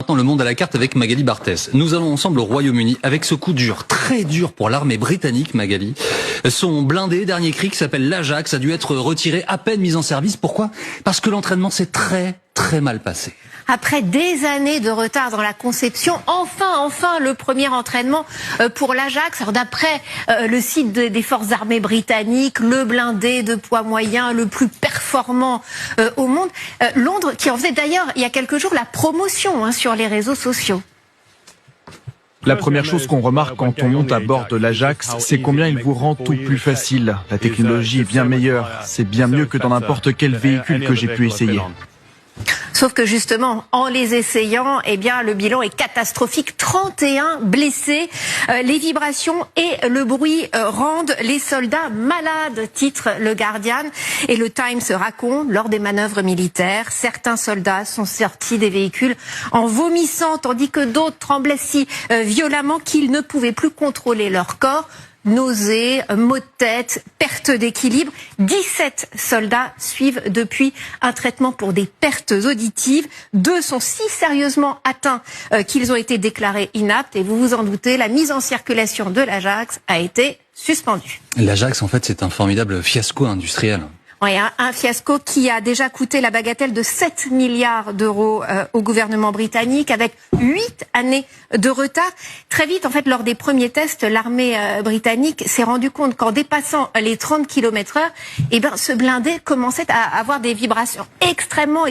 Maintenant, le monde à la carte avec Magali Barthès. Nous allons ensemble au Royaume-Uni avec ce coup dur, très dur pour l'armée britannique, Magali. Son blindé, dernier cri, qui s'appelle l'Ajax, a dû être retiré à peine mis en service. Pourquoi? Parce que l'entraînement s'est très mal passé. Après des années de retard dans la conception, enfin le premier entraînement pour l'Ajax. Alors d'après le site des forces armées britanniques, le blindé de poids moyen le plus performant au monde. Londres qui en faisait d'ailleurs il y a quelques jours la promotion sur les réseaux sociaux. La première chose qu'on remarque quand on monte à bord de l'Ajax, c'est combien il vous rend tout plus facile. La technologie est bien meilleure, c'est bien mieux que dans n'importe quel véhicule que j'ai pu essayer. Sauf que justement, en les essayant, eh bien, le bilan est catastrophique. 31 blessés. Les vibrations et le bruit rendent les soldats malades, titre le Guardian. Et le Times raconte, lors des manœuvres militaires, certains soldats sont sortis des véhicules en vomissant, tandis que d'autres tremblaient si violemment qu'ils ne pouvaient plus contrôler leur corps. Nausées, maux de tête, perte d'équilibre. 17 soldats suivent depuis un traitement pour des pertes auditives. 2 sont si sérieusement atteints qu'ils ont été déclarés inaptes. Et vous vous en doutez, la mise en circulation de l'Ajax a été suspendue. L'Ajax, en fait, c'est un formidable fiasco industriel. Oui, un fiasco qui a déjà coûté la bagatelle de 7 milliards d'euros au gouvernement britannique, avec 8 années de retard. Très vite, en fait, lors des premiers tests, l'armée britannique s'est rendu compte qu'en dépassant les 30 km/h, eh ben, ce blindé commençait à avoir des vibrations extrêmement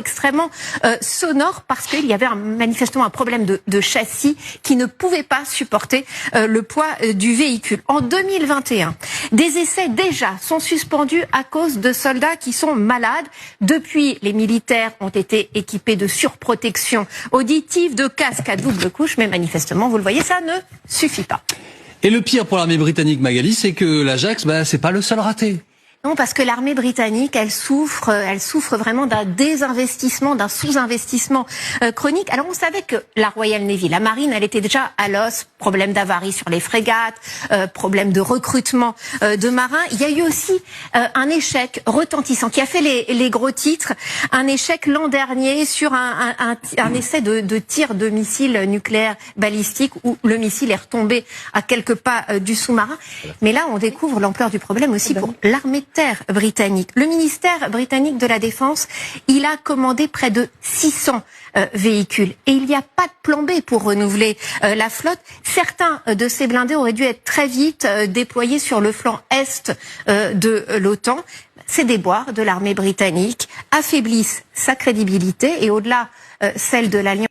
sonores, parce qu'il y avait manifestement un problème de châssis qui ne pouvait pas supporter le poids du véhicule. En 2021, des essais déjà sont suspendus à cause de soldats qui sont malades. Depuis, les militaires ont été équipés de surprotection auditive, de casques à double couche, mais manifestement, vous le voyez, ça ne suffit pas. Et le pire pour l'armée britannique, Magali, c'est que l'Ajax, c'est pas le seul raté. Non, parce que l'armée britannique, elle souffre vraiment d'un désinvestissement, d'un sous-investissement chronique. Alors on savait que la Royal Navy, la marine, elle était déjà à l'os, problème d'avarie sur les frégates, problème de recrutement de marins. Il y a eu aussi un échec retentissant qui a fait les gros titres, un échec l'an dernier sur un essai de tir de missiles nucléaires balistiques où le missile est retombé à quelques pas du sous-marin. Mais là, on découvre l'ampleur du problème aussi pour l'armée de terre britannique. Le ministère britannique de la Défense, il a commandé près de 600 véhicules. Et il n'y a pas de plan B pour renouveler la flotte. Certains de ces blindés auraient dû être très vite déployés sur le flanc est de l'OTAN. Ces déboires de l'armée britannique affaiblissent sa crédibilité et au-delà celle de l'Alliance